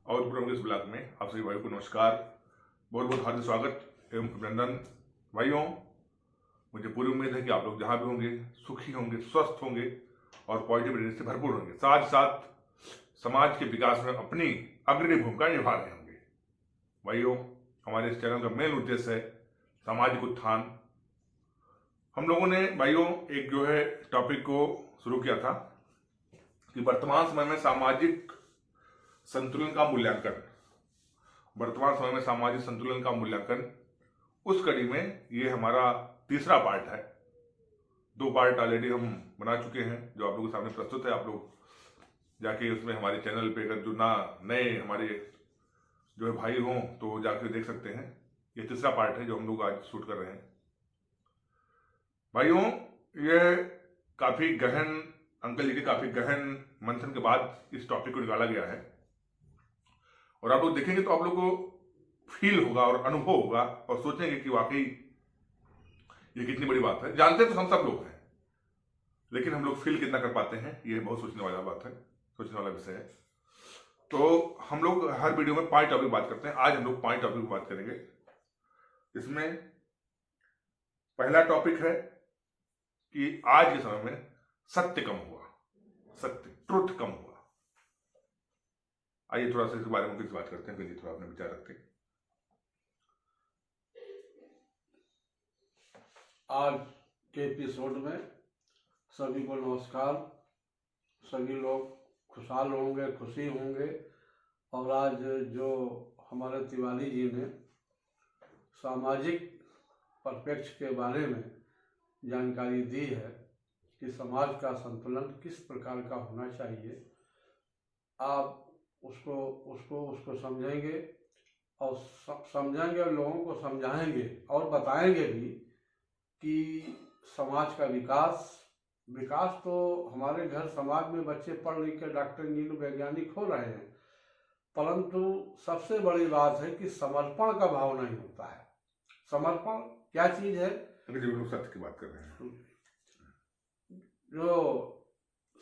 और पूर्व इस ब्लॉग में आप सभी भाइयों को नमस्कार, बहुत बहुत हार्दिक स्वागत एवं अभिनंदन। भाइयों, मुझे पूरी उम्मीद है कि आप लोग जहाँ भी होंगे सुखी होंगे, स्वस्थ होंगे और पॉजिटिव एनर्जी से भरपूर होंगे। साथ साथ समाज के विकास में अपनी अग्रणी भूमिका निभा रहे होंगे। भाइयों, हमारे इस चैनल का मेन उद्देश्य है सामाजिक उत्थान। हम लोगों ने भाइयों एक जो है टॉपिक को शुरू किया था कि वर्तमान समय में सामाजिक संतुलन का मूल्यांकन, वर्तमान समय में सामाजिक संतुलन का मूल्यांकन। उस कड़ी में ये हमारा तीसरा पार्ट है। 2 पार्ट ऑलरेडी हम बना चुके हैं जो आप लोगों के सामने प्रस्तुत है। आप लोग जाके उसमें हमारे चैनल पे अगर जो नए हमारे जो है भाई हों तो जाके देख सकते हैं। ये तीसरा पार्ट है जो हम लोग आज शूट कर रहे हैं। भाइयों, यह काफी गहन, अंकल जी के काफी गहन मंथन के बाद इस टॉपिक को निकाला गया है और आप लोग देखेंगे तो आप लोग को फील होगा और अनुभव होगा और सोचेंगे कि वाकई ये कितनी बड़ी बात है। जानते तो हम सब लोग हैं, लेकिन हम लोग फील कितना कर पाते हैं ये बहुत सोचने वाला बात है, सोचने वाला विषय है। तो हम लोग हर वीडियो में 5 टॉपिक बात करते हैं। आज हम लोग 5 टॉपिक की बात करेंगे। इसमें पहला टॉपिक है कि आज के समय में सत्य कम हुआ, सत्य, ट्रुथ कम हुआ। आइए थोड़ा सा इसके बारे में कुछ बात करते हैं, फिर थोड़ा अपने विचार रखते हैं। आज के एपिसोड में सभी को नमस्कार। सभी लोग खुशहाल होंगे, खुशी होंगे। और आज जो हमारे तिवारी जी ने सामाजिक परिप्रेक्ष्य के बारे में जानकारी दी है कि समाज का संतुलन किस प्रकार का होना चाहिए, आप उसको समझेंगे और समझेंगे और लोगों को समझाएंगे और बताएंगे भी कि समाज का विकास तो हमारे घर समाज में बच्चे पढ़ लिख के डॉक्टर, इंजीनियर, वैज्ञानिक हो रहे हैं, परंतु सबसे बड़ी बात है कि समर्पण का भाव नहीं होता है। समर्पण क्या चीज है? सत्य की बात कर रहे हैं। जो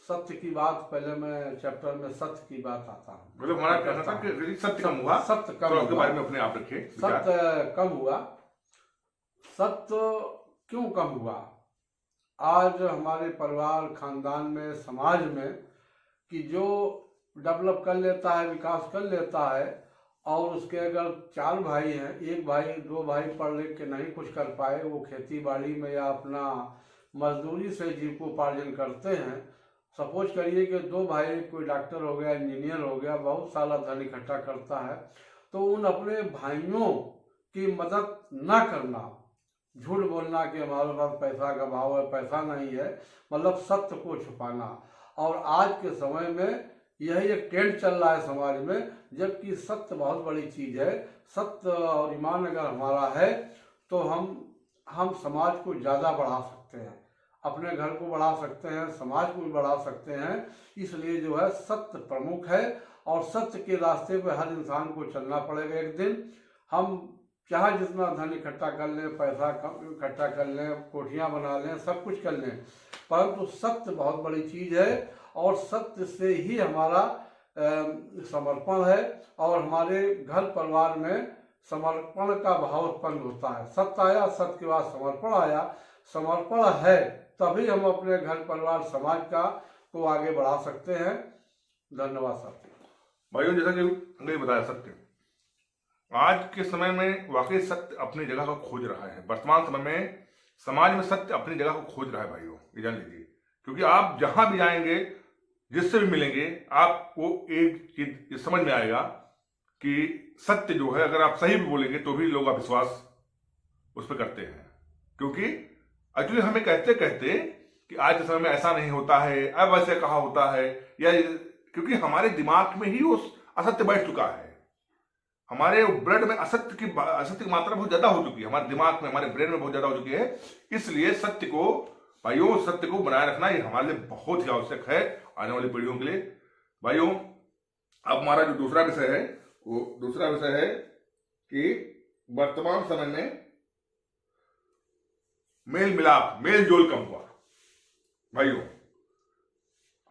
सत्य की बात, पहले मैं चैप्टर में सत्य की बात आता हूँ। मतलब हमारा कहना था कि सत्य कम हुआ, सत्य कम तो बारे में अपने आप रखिए। सत्य कम हुआ। सत्य क्यों कम हुआ? आज हमारे परिवार, खानदान में, समाज में कि जो डेवलप कर लेता है, विकास कर लेता है, और उसके अगर 4 भाई हैं, 1 भाई 2 भाई पढ़ लिख के नहीं कुछ कर पाए, वो खेती बाड़ी में या अपना मजदूरी से जीविकोपार्जन करते हैं। सपोज करिए कि 2 भाई, कोई डॉक्टर हो गया, इंजीनियर हो गया, बहुत सारा धन इकट्ठा करता है, तो उन अपने भाइयों की मदद न करना, झूठ बोलना कि हमारे पास पैसा का भाव है, पैसा नहीं है, मतलब सत्य को छुपाना। और आज के समय में यही एक ट्रेंड चल रहा है समाज में, जबकि सत्य बहुत बड़ी चीज है। सत्य और ईमान अगर हमारा है तो हम समाज को ज़्यादा बढ़ा सकते हैं, अपने घर को बढ़ा सकते हैं, समाज को भी बढ़ा सकते हैं। इसलिए जो है सत्य प्रमुख है और सत्य के रास्ते पे हर इंसान को चलना पड़ेगा। एक दिन हम चाहे जितना धन इकट्ठा कर लें, पैसा इकट्ठा कर लें, कोठियाँ बना लें, सब कुछ कर लें, परंतु सत्य बहुत बड़ी चीज़ है और सत्य से ही हमारा समर्पण है और हमारे घर परिवार में समर्पण का भाव उत्पन्न होता है। सत्य आया, सत्य के बाद समर्पण आया। समर्पण है तभी हम अपने घर परिवार, समाज को आगे बढ़ा सकते हैं। धन्यवाद साथी। भाइयों, जैसा कि अंग्रेज बताया, सत्य आज के समय में वाकई सत्य अपनी जगह को खोज रहा है। वर्तमान समय में समाज में सत्य अपनी जगह को खोज रहा है। भाइयों, ये जान लीजिए, क्योंकि आप जहां भी जाएंगे, जिससे भी मिलेंगे, आपको एक चीज समझ में आएगा कि सत्य जो है, अगर आप सही भी बोलेंगे तो भी लोग विश्वास उस पर करते हैं। क्योंकि एक्चुअली हमें कहते कहते कि आज के समय में ऐसा नहीं होता है, अब ऐसे कहा होता है, या क्योंकि हमारे दिमाग में ही उस असत्य बैठ चुका है। हमारे ब्लड में असत्य की मात्रा बहुत ज्यादा हो चुकी है, हमारे दिमाग में, हमारे ब्रेन में बहुत ज्यादा हो चुकी है। इसलिए सत्य को, भाइयों, सत्य को बनाए रखना ये हमारे लिए बहुत ही आवश्यक है आने वाली पीढ़ियों के लिए। भाइयों, अब हमारा जो दूसरा विषय है, वो दूसरा विषय है कि वर्तमान समय में मेल मिलाप, मेल जोल कम हुआ। भाइयों,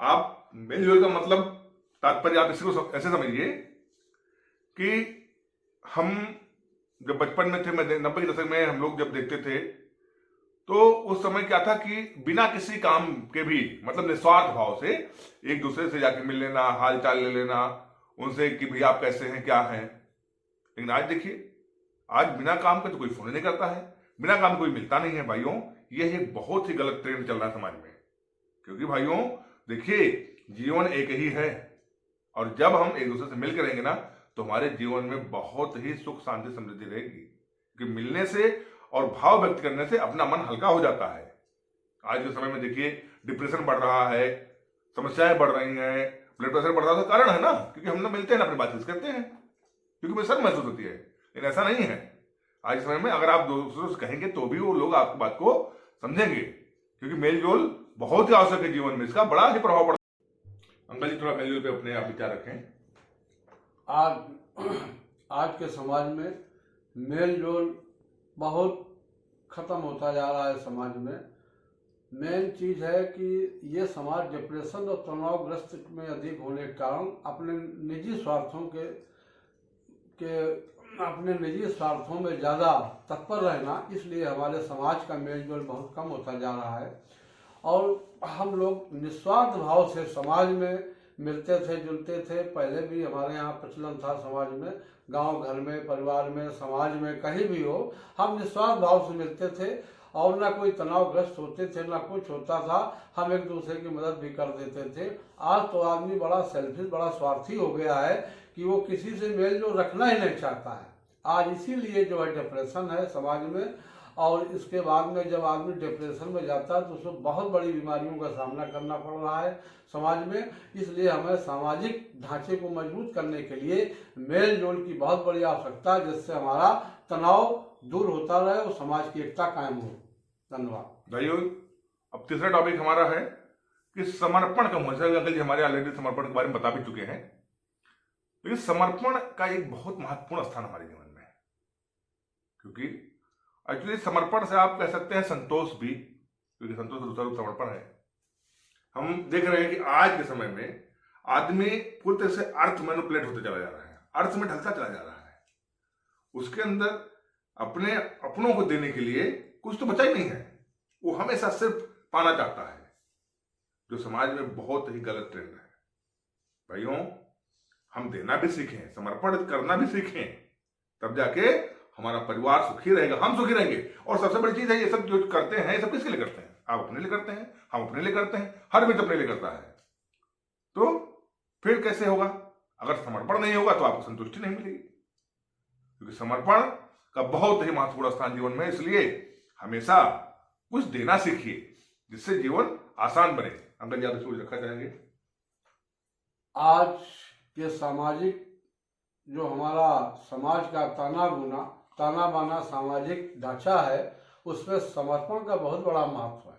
आप मेल जोल का मतलब तात्पर्य आप इसको ऐसे समझिए कि हम जब बचपन में थे, मैं 90 के दशक में हम लोग जब देखते थे, तो उस समय क्या था कि बिना किसी काम के भी, मतलब निस्वार्थ भाव से एक दूसरे से जाके मिल लेना, हाल चाल ले लेना उनसे कि भैया आप कैसे हैं, क्या हैं। लेकिन आज देखिए, आज बिना काम के तो कोई फोन नहीं करता है, बिना काम कोई मिलता नहीं है भाइयों। यह एक बहुत ही गलत ट्रेंड चल रहा है समाज में। क्योंकि भाइयों देखिए, जीवन एक ही है, और जब हम एक दूसरे से मिलकर रहेंगे ना, तो हमारे जीवन में बहुत ही सुख शांति समृद्धि रहेगी। क्योंकि मिलने से और भाव व्यक्त करने से अपना मन हल्का हो जाता है। आज के समय में देखिए, डिप्रेशन बढ़ रहा है, समस्याएं बढ़ रही हैं, ब्लड प्रेशर बढ़ रहा है, कारण है ना, क्योंकि हम लोग मिलते हैं ना, अपनी बातचीत करते हैं, क्योंकि मुझे शर्म महसूस होती है। लेकिन ऐसा नहीं है। आज के समय में अगर आप दूसरों से कहेंगे तो भी वो लोग आपकी बात को समझेंगे, क्योंकि मेलजोल बहुत ही आवश्यक है जीवन में, इसका बड़ा ही प्रभाव पड़ता है। अंकल जी, थोड़ा मेलजोल पे अपने आप विचार रखें। आज के समाज में मेल जोल बहुत खत्म होता जा रहा है। समाज में मेन चीज है कि ये समाज डिप्रेशन और तनावग्रस्त में अधिक होने के कारण अपने निजी स्वार्थों में ज़्यादा तत्पर रहना, इसलिए हमारे समाज का मेल जोल बहुत कम होता जा रहा है। और हम लोग निस्वार्थ भाव से समाज में मिलते थे, जुलते थे। पहले भी हमारे यहाँ प्रचलन था समाज में, गांव घर में, परिवार में, समाज में, कहीं भी हो, हम निस्वार्थ भाव से मिलते थे और ना कोई तनावग्रस्त होते थे, ना कुछ होता था। हम एक दूसरे की मदद भी कर देते थे। आज तो आदमी बड़ा सेल्फिश, बड़ा स्वार्थी हो गया है कि वो किसी से मेल जोल रखना ही नहीं चाहता है। आज इसीलिए जो है डिप्रेशन है समाज में। और इसके बाद में जब आदमी डिप्रेशन में जाता है तो उसको बहुत बड़ी बीमारियों का सामना करना पड़ रहा है समाज में। इसलिए हमें सामाजिक ढांचे को मजबूत करने के लिए मेल जोल की बहुत बड़ी आवश्यकता है, जिससे हमारा तनाव दूर होता रहे और समाज की एकता कायम हो। धन्यवाद भाइयों, अब तीसरा टॉपिक हमारा है कि समर्पण कम हो जाएगा। अंकल जी हमारे ऑलरेडी समर्पण के बारे में बता भी चुके हैं, लेकिन समर्पण का एक बहुत महत्वपूर्ण स्थान हमारे जीवन में है। क्योंकि एक्चुअली समर्पण से आप कह सकते हैं संतोष भी, क्योंकि संतोष का दूसरा रूप समर्पण है। हम देख रहे हैं कि आज के समय में आदमी पूरी तरह से अर्थ मैनिपुलेट होते चला जा रहा है, अर्थ में ढलता चला जा रहा है। उसके अंदर अपनों को देने के लिए कुछ तो बचा ही नहीं है, वो हमेशा सिर्फ पाना चाहता है, जो समाज में बहुत ही गलत ट्रेंड है। भाइयों, हम देना भी सीखें, समर्पण करना भी सीखें, तब जाके हमारा परिवार सुखी रहेगा, हम सुखी रहेंगे। और सबसे बड़ी चीज है, ये सब जो करते हैं, ये सब किसके लिए करते हैं? आप अपने लिए करते हैं, हम अपने लिए करते हैं, हर व्यक्ति अपने लिए करता है। तो फिर कैसे होगा? अगर समर्पण नहीं होगा तो आपको संतुष्टि नहीं मिलेगी, क्योंकि समर्पण का बहुत ही महत्वपूर्ण स्थान जीवन में। इसलिए हमेशा कुछ देना सीखिए, जिससे जीवन आसान बने। अंकल जी, आप इसको रखना चाहेंगे? आज के सामाजिक जो हमारा समाज का ताना बाना सामाजिक ढांचा है, उसमें समर्पण का बहुत बड़ा महत्व है।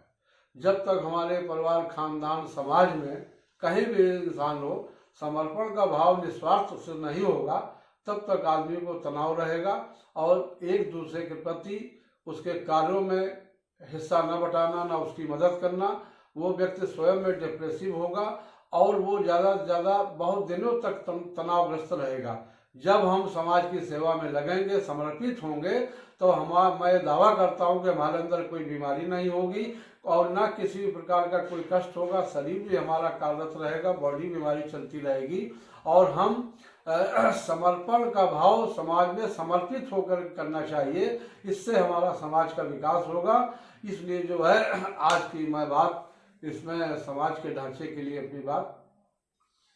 जब तक हमारे परिवार, खानदान, समाज में कहीं भी इंसान हो, समर्पण का भाव निस्वार्थ से नहीं होगा, तब तक आदमी को तनाव रहेगा और एक दूसरे के प्रति उसके कार्यों में हिस्सा न बटाना, न उसकी मदद करना, वो व्यक्ति स्वयं में डिप्रेसिव होगा और वो ज़्यादा से ज़्यादा बहुत दिनों तक तनावग्रस्त रहेगा। जब हम समाज की सेवा में लगेंगे, समर्पित होंगे, तो मैं दावा करता हूं कि हमारे अंदर कोई बीमारी नहीं होगी और ना किसी भी प्रकार का कोई कष्ट होगा। शरीर भी हमारा कार्यरत रहेगा, बॉडी भी हमारी चलती रहेगी और हम समर्पण का भाव समाज में समर्पित होकर करना चाहिए। इससे हमारा समाज का विकास होगा। इसलिए जो है आज की मैं बात इसमें समाज के ढांचे के लिए अपनी बात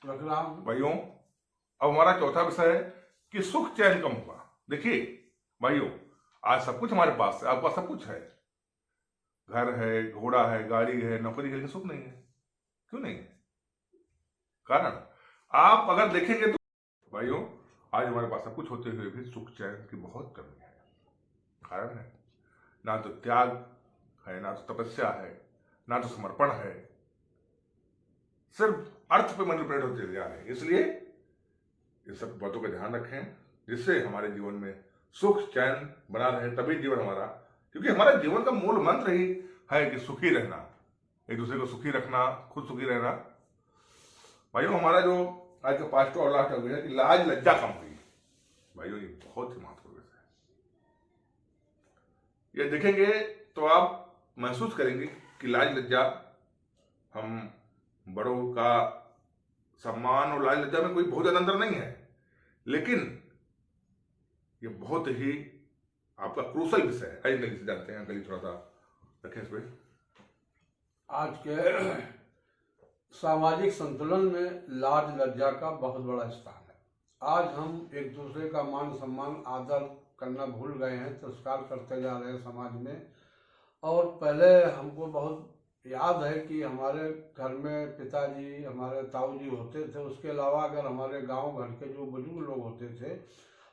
रख रहा हूँ। भाइयों, अब हमारा चौथा विषय है कि सुख चैन कम हुआ। देखिए भाइयों, आज सब कुछ हमारे पास है, आपके पास सब कुछ है, घर है, घोड़ा है, गाड़ी है, नौकरी है, लेकिन सुख नहीं है। क्यों नहीं है? कारण आप अगर देखेंगे तो भाइयों, आज हमारे पास सब कुछ होते हुए भी सुख चैन की बहुत कमी है। कारण है, ना तो त्याग है, ना तो तपस्या है, ना तो समर्पण है, सिर्फ अर्थ पे मैनिपुलेट होते जा रहे हैं। इसलिए ये सब बातों का ध्यान रखें, जिससे हमारे जीवन में सुख चैन बना रहे, तभी जीवन हमारा, क्योंकि हमारा जीवन का मूल मंत्र ही है कि सुखी रहना, एक दूसरे को सुखी रखना, खुद सुखी रहना। भाइयों, हमारा जो आज का पांचवा और लास्ट टॉपिक है कि लाज लज्जा कम हुई। भाइयों ये बहुत ही महत्वपूर्ण विषय है। ये देखेंगे तो आप महसूस करेंगे कि लाज लज्जा, हम बड़ों का सम्मान और लाज लज्जा में कोई बहुत ज्यादा अंतर नहीं है, लेकिन ये बहुत ही आपका क्रूशल विषय है। आइए अंकल जी से जानते हैं। अंकल जी थोड़ा सा रखें इस पे। आज के सामाजिक संतुलन में लाज लज्जा का बहुत बड़ा स्थान है। आज हम एक दूसरे का मान सम्मान आदर करना भूल गए हैं, तिरस्कार करते जा रहे हैं समाज में। और पहले हमको बहुत याद है कि हमारे घर में पिताजी, हमारे ताऊजी होते थे, उसके अलावा अगर हमारे गांव घर के जो बुजुर्ग लोग होते थे,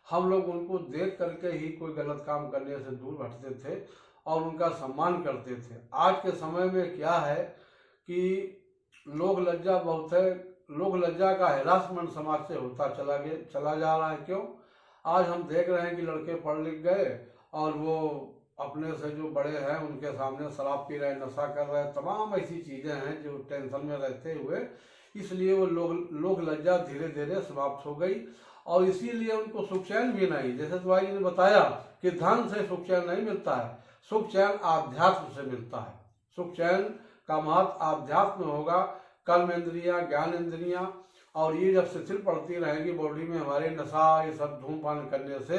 हम लोग उनको देख करके ही कोई गलत काम करने से दूर हटते थे और उनका सम्मान करते थे। आज के समय में क्या है कि लोक लज्जा बहुत है, लोक लज्जा का हैरासमेंट समाज से होता चला जा रहा है। क्यों? आज हम देख रहे हैं कि लड़के पढ़ लिख गए और वो अपने से जो बड़े हैं उनके सामने शराब पी रहे, नशा कर रहे, तमाम ऐसी चीज़ें हैं जो टेंशन में रहते हुए, इसलिए वो लोक लज्जा धीरे धीरे समाप्त हो गई। और इसीलिए उनको सुख चैन भी नहीं, जैसे भाई ने बताया कि धन से सुख चैन नहीं मिलता है, सुख चैन आध्यात्म से मिलता है। सुख चैन का महत्व आध्यात्म होगा। कर्म इंद्रियां, ज्ञान इंद्रियां, और ये जब शिथिल पड़ती रहेगी बॉडी में हमारे, नशा ये सब धूमपान करने से,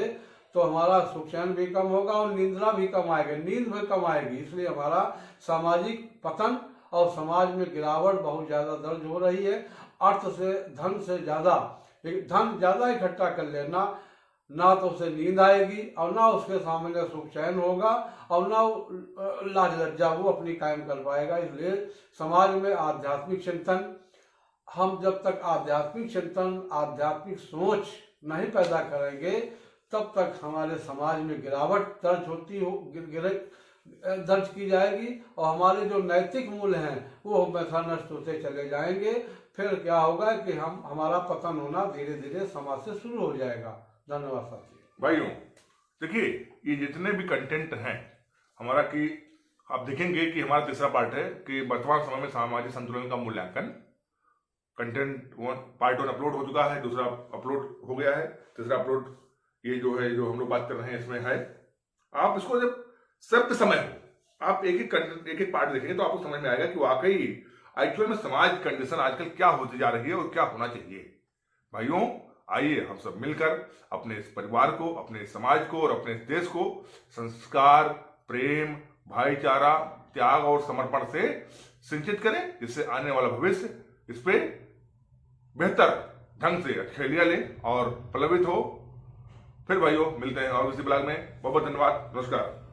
तो हमारा सुख चैन भी कम होगा और निंद्रा भी कम आएगी, नींद भी कम आएगी। इसलिए हमारा सामाजिक पतन और समाज में गिरावट बहुत ज़्यादा दर्ज हो रही है। अर्थ से, धन से ज़्यादा, धन ज़्यादा इकट्ठा कर लेना, ना तो उसे नींद आएगी और ना उसके सामने सुख चैन होगा और ना लाज लज्जा वो अपनी कायम कर पाएगा। इसलिए समाज में आध्यात्मिक चिंतन, हम जब तक आध्यात्मिक चिंतन, आध्यात्मिक सोच नहीं पैदा करेंगे तब तक हमारे समाज में गिरावट दर्ज की जाएगी और हमारे जो नैतिक मूल्य हैं वो हमेशा नष्ट होते चले जाएंगे। फिर क्या होगा कि हमारा पतन होना धीरे धीरे समाज से शुरू हो जाएगा। धन्यवाद साथी। भाइयों देखिए, ये जितने भी कंटेंट हैं हमारा, कि आप देखेंगे कि हमारा तीसरा पार्ट है कि वर्तमान समय में सामाजिक संतुलन का मूल्यांकन। कंटेंट पार्ट 1 अपलोड हो चुका है, दूसरा अपलोड हो गया है, तीसरा अपलोड ये जो है, जो हम लोग बात कर रहे हैं इसमें है। आप इसको जब सब समय हो, आप एक एक पार्ट देखेंगे तो आपको समझ में आएगा कि वाकई एक्चुअल में समाज कंडीशन आजकल क्या होती जा रही है और क्या होना चाहिए। भाइयों आइए हम सब मिलकर अपने इस परिवार को, अपने समाज को और अपने देश को संस्कार, प्रेम, भाईचारा, त्याग और समर्पण से सिंचित करें, जिससे आने वाला भविष्य इस पे बेहतर ढंग से खेलिया ले और प्लवित हो। फिर भाइयों मिलते हैं और किसी ब्लॉग में। बहुत बहुत धन्यवाद। नमस्कार।